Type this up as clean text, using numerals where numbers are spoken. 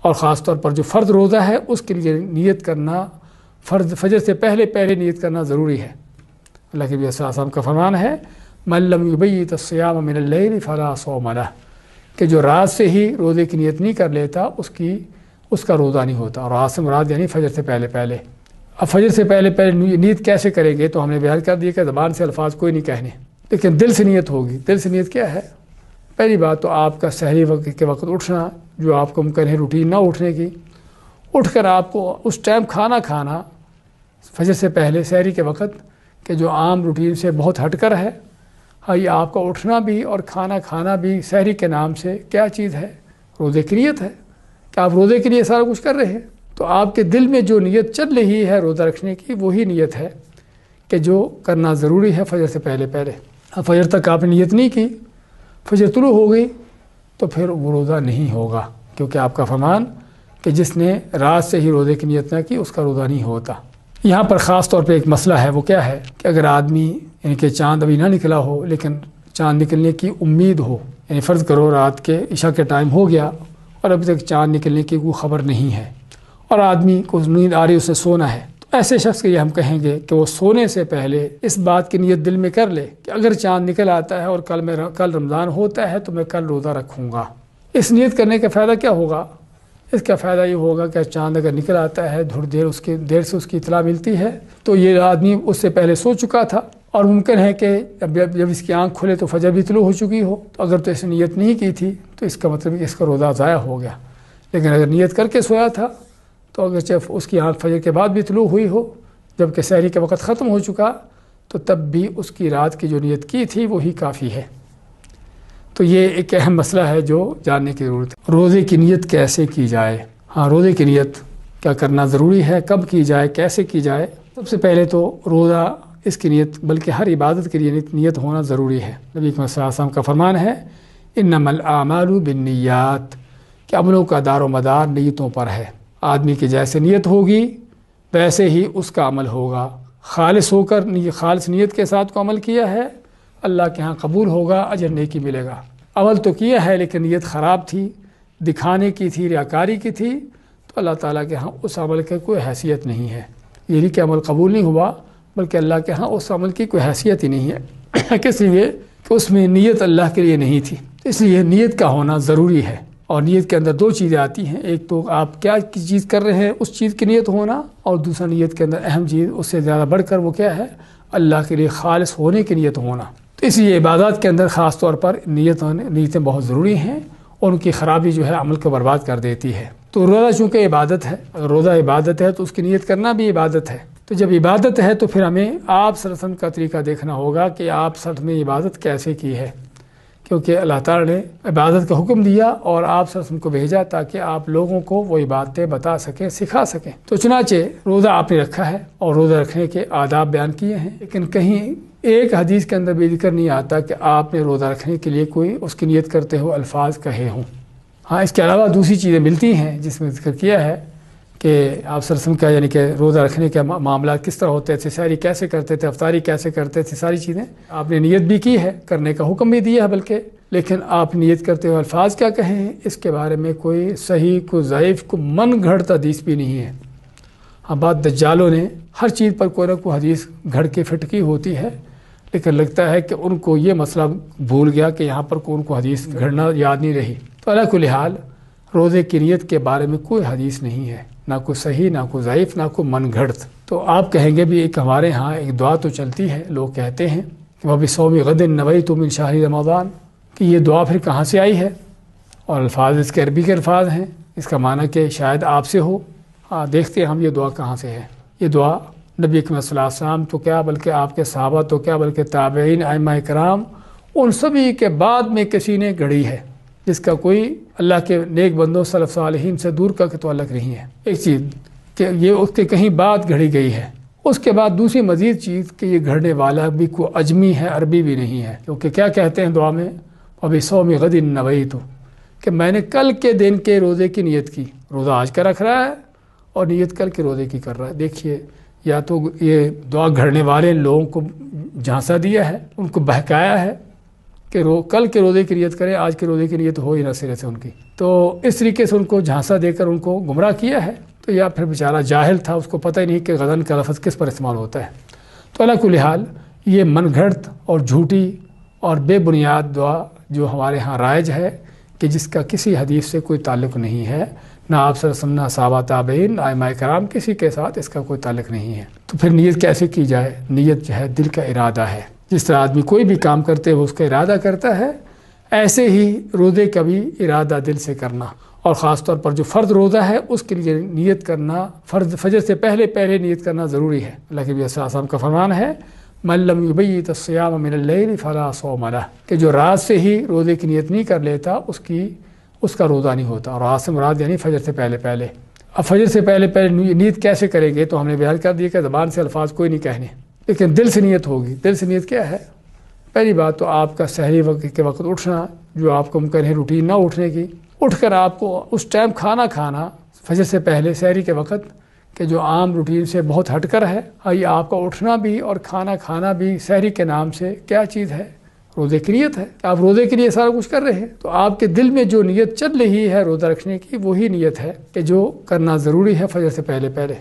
اور خاص طور پر جو فرض روزہ ہے اس کے لیے نیت کرنا فجر سے پہلے نیت کرنا ضروری ہے۔ اللہ کے نبی صلی اللہ علیہ وسلم کا فرمان ہے من لم یبیت الصیام من اللیل فلا صوم لہ، کہ جو رات سے ہی روزے کی نیت نہیں کر لیتا اس کا روزہ نہیں ہوتا، اور رات سے مراد یعنی فجر سے پہلے۔ اب فجر سے پہلے نیت کیسے کریں گے؟ تو ہم نے بیان کر دیا کہ زبان سے الفاظ کوئی نہیں کہنے، لیکن دل سے نیت ہوگی۔ دل سے نیت کیا ہے؟ پہلی بات تو آپ کا سحری کے وقت اٹھنا، جو آپ کو ممکن ہے روٹین نہ اٹھنے کی، اٹھ کر آپ کو اس ٹائم کھانا کھانا فجر سے پہلے سحری کے وقت، کہ جو عام روٹین سے بہت ہٹ کر ہے۔ ہاں، یہ آپ کا اٹھنا بھی اور کھانا کھانا بھی سحری کے نام سے کیا چیز ہے؟ روزے کی نیت ہے، کہ آپ روزے کے لیے سارا کچھ کر رہے ہیں۔ تو آپ کے دل میں جو نیت چل رہی ہے روزہ رکھنے کی، وہی نیت ہے کہ جو کرنا ضروری ہے فجر سے پہلے۔ اب فجر تک آپ نے نیت نہیں کی، فجر طلوع ہو گئی تو پھر وہ روزہ نہیں ہوگا، کیونکہ آپ کا فرمان کہ جس نے رات سے ہی روزے کی نیت نہ کی اس کا روزہ نہیں ہوتا۔ یہاں پر خاص طور پہ ایک مسئلہ ہے، وہ کیا ہے کہ اگر آدمی یعنی کہ چاند ابھی نہ نکلا ہو لیکن چاند نکلنے کی امید ہو، یعنی فرض کرو رات کے عشاء کے ٹائم ہو گیا اور ابھی تک چاند نکلنے کی کوئی خبر نہیں ہے، اور آدمی کو نیند آ رہی اسے سونا ہے، تو ایسے شخص کے لیے ہم کہیں گے کہ وہ سونے سے پہلے اس بات کی نیت دل میں کر لے کہ اگر چاند نکل آتا ہے اور کل رمضان ہوتا ہے تو میں کل روزہ رکھوں گا۔ اس نیت کرنے کا فائدہ کیا ہوگا؟ اس کا فائدہ یہ ہوگا کہ چاند اگر نکل آتا ہے تھوڑی دیر سے اس کی اطلاع ملتی ہے تو یہ آدمی اس سے پہلے سو چکا تھا، اور ممکن ہے کہ جب اس کی آنکھ کھلے تو فجر بھی طلوع ہو چکی ہو، تو اگر تو اس نے نیت نہیں کی تھی تو اس کا مطلب کہ اس کا روزہ ضائع ہو گیا۔ لیکن اگر نیت کر کے سویا تھا تو اگرچہ اس کی آنکھ فجر کے بعد بھی طلوع ہوئی ہو، جبکہ سحری کا وقت ختم ہو چکا، تو تب بھی اس کی رات کی جو نیت کی تھی وہی کافی ہے۔ تو یہ ایک اہم مسئلہ ہے جو جاننے کی ضرورت ہے۔ روزے کی نیت کیسے کی جائے؟ ہاں، روزے کی نیت کیا کرنا ضروری ہے، کب کی جائے، کیسے کی جائے؟ سب سے پہلے تو روزہ اس کی نیت، بلکہ ہر عبادت کے لیے نیت ہونا ضروری ہے۔ نبی صلی اللہ علیہ وسلم کا فرمان ہے انما الاعمال بالنیات، کہ عملوں کا دار و مدار نیتوں پر ہے۔ آدمی کی جیسے نیت ہوگی ویسے ہی اس کا عمل ہوگا۔ خالص ہو کر خالص نیت کے ساتھ کو عمل کیا ہے، اللہ کے ہاں قبول ہوگا، اجر نیکی ملے گا۔ عمل تو کیا ہے لیکن نیت خراب تھی، دکھانے کی تھی، ریاکاری کی تھی، تو اللہ تعالیٰ کے ہاں اس عمل کی کوئی حیثیت نہیں ہے۔ یہ نہیں کہ عمل قبول نہیں ہوا، بلکہ اللہ کے ہاں اس عمل کی کوئی حیثیت ہی نہیں ہے۔ کس لیے؟ کہ اس میں نیت اللہ کے لیے نہیں تھی۔ اس لیے نیت کا ہونا ضروری ہے، اور نیت کے اندر دو چیزیں آتی ہیں، ایک تو آپ کیا چیز کر رہے ہیں اس چیز کی نیت ہونا، اور دوسرا نیت کے اندر اہم چیز اس سے زیادہ بڑھ کر وہ کیا ہے؟ اللہ کے لیے خالص ہونے کی نیت ہونا۔ تو اس لیے عبادات کے اندر خاص طور پر نیتیں بہت ضروری ہیں، اور ان کی خرابی جو ہے عمل کو برباد کر دیتی ہے۔ تو روزہ چونکہ عبادت ہے، اگر روزہ عبادت ہے تو اس کی نیت کرنا بھی عبادت ہے۔ تو جب عبادت ہے تو پھر ہمیں آپ صلی اللہ علیہ وسلم کا طریقہ دیکھنا ہوگا کہ آپ صلی اللہ علیہ وسلم نے عبادت کیسے کی ہے، کیونکہ اللہ تعالیٰ نے عبادت کا حکم دیا اور آپ صلی اللہ علیہ وسلم کو بھیجا تاکہ آپ لوگوں کو وہ عبادتیں بتا سکیں، سکھا سکیں۔ تو چنانچہ روزہ آپ نے رکھا ہے اور روزہ رکھنے کے آداب بیان کیے ہیں، لیکن کہیں ایک حدیث کے اندر بھی ذکر نہیں آتا کہ آپ نے روزہ رکھنے کے لیے کوئی اس کی نیت کرتے ہو الفاظ کہے ہوں۔ ہاں، اس کے علاوہ دوسری چیزیں ملتی ہیں جس میں ذکر کیا ہے کہ آپ صلی اللہ علیہ وسلم کا یعنی کہ روزہ رکھنے کے معاملات کس طرح ہوتے تھے، سحری کیسے کرتے تھے، افطاری کیسے کرتے تھے، ساری چیزیں آپ نے نیت بھی کی ہے، کرنے کا حکم بھی دیا ہے بلکہ، لیکن آپ نیت کرتے ہوئے الفاظ کیا کہیں ہیں اس کے بارے میں کوئی صحیح، کوئی ضعیف، کوئی من گھڑت حدیث بھی نہیں ہے۔ ہاں، بعض دجالوں نے ہر چیز پر کوئی نہ کوئی حدیث گھڑ کے فٹ کی ہوتی ہے، لیکن لگتا ہے کہ ان کو یہ مسئلہ بھول گیا کہ یہاں پر ان کو حدیث گھڑنا یاد نہیں رہی۔ تو علی کل حال روزے کی نیت کے بارے میں کوئی حدیث نہیں ہے، نہ کوئی صحیح، نہ کوئی ضعیف، نہ کوئی من گھڑت۔ تو آپ کہیں گے بھی ایک ہمارے ہاں ایک دعا تو چلتی ہے، لوگ کہتے ہیں کہ وَبِصَوْمِ غَدٍ نَوَيْتُ مِنْ شَهْرِ رمضان، کہ یہ دعا پھر کہاں سے آئی ہے، اور الفاظ اس کے عربی کے الفاظ ہیں، اس کا معنی کہ شاید آپ سے ہو۔ دیکھتے ہیں ہم یہ دعا کہاں سے ہے۔ یہ دعا نبی اکرم صلی اللہ علیہ وسلم تو کیا بلکہ آپ کے صحابہ تو کیا بلکہ تابعین، ائمہ کرام، ان سبھی کے بعد میں کسی نے گھڑی ہے، جس کا کوئی اللہ کے نیک بندوں سلف صالحین سے دور کا تعلق نہیں ہے۔ ایک چیز کہ یہ اس کے کہیں بعد گھڑی گئی ہے، اس کے بعد دوسری مزید چیز کہ یہ گھڑنے والا بھی کوئی اجمی ہے، عربی بھی نہیں ہے، کیونکہ کیا کہتے ہیں دعا میں وَبِصَوْمِ غَدٍ نَوَيْتُ، کہ میں نے کل کے دن کے روزے کی نیت کی۔ روزہ آج کا رکھ رہا ہے اور نیت کل کے روزے کی کر رہا ہے۔ دیکھیے، یا تو یہ دعا گھڑنے والے لوگوں کو جھانسا دیا ہے، ان کو بہکایا ہے کہ کل کے روزے کی نیت کریں، آج کے روزے کی نیت ہو ہی نہ سرے سے ان کی، تو اس طریقے سے ان کو جھانسا دے کر ان کو گمراہ کیا ہے۔ تو یا پھر بیچارہ جاہل تھا، اس کو پتہ ہی نہیں کہ غدن کا لفظ کس پر استعمال ہوتا ہے۔ تو علی کل حال یہ من گھڑت اور جھوٹی اور بے بنیاد دعا جو ہمارے ہاں رائج ہے کہ جس کا کسی حدیث سے کوئی تعلق نہیں ہے، نہ آپ صلی اللہ علیہ وسلم، نہ صحابہ تابعین، ائمہ کرام، کسی کے ساتھ اس کا کوئی تعلق نہیں ہے۔ تو پھر نیت کیسے کی جائے؟ نیت جو ہے دل کا ارادہ ہے۔ جس طرح آدمی کوئی بھی کام کرتے ہوئے اس کا ارادہ کرتا ہے، ایسے ہی روزے کا بھی ارادہ دل سے کرنا، اور خاص طور پر جو فرض روزہ ہے اس کے لیے نیت کرنا، فجر سے پہلے نیت کرنا ضروری ہے۔ اللہ کے نبی صلی اللہ علیہ وسلم کا فرمان ہے من لم یبیت الصیام من اللیل فلا صوم لہ، کہ جو رات سے ہی روزے کی نیت نہیں کر لیتا اس کا روزہ نہیں ہوتا، اور رات سے مراد یعنی فجر سے پہلے۔ اب فجر سے پہلے نیت کیسے کریں گے؟ تو ہم نے بیان کر دیا کہ زبان سے الفاظ کوئی نہیں کہنے، لیکن دل سے نیت ہوگی۔ دل سے نیت کیا ہے؟ پہلی بات تو آپ کا سحری کے وقت اٹھنا، جو آپ کو ممکن ہے روٹین نہ اٹھنے کی، اٹھ کر آپ کو اس ٹائم کھانا فجر سے پہلے سحری کے وقت، کہ جو عام روٹین سے بہت ہٹ کر ہے، یہ آپ کا اٹھنا بھی اور کھانا بھی سحری کے نام سے کیا چیز ہے؟ روزے کی نیت ہے۔ آپ روزے کے لیے سارا کچھ کر رہے ہیں، تو آپ کے دل میں جو نیت چل رہی ہے روزہ رکھنے کی، وہی نیت ہے کہ جو کرنا ضروری ہے فجر سے پہلے۔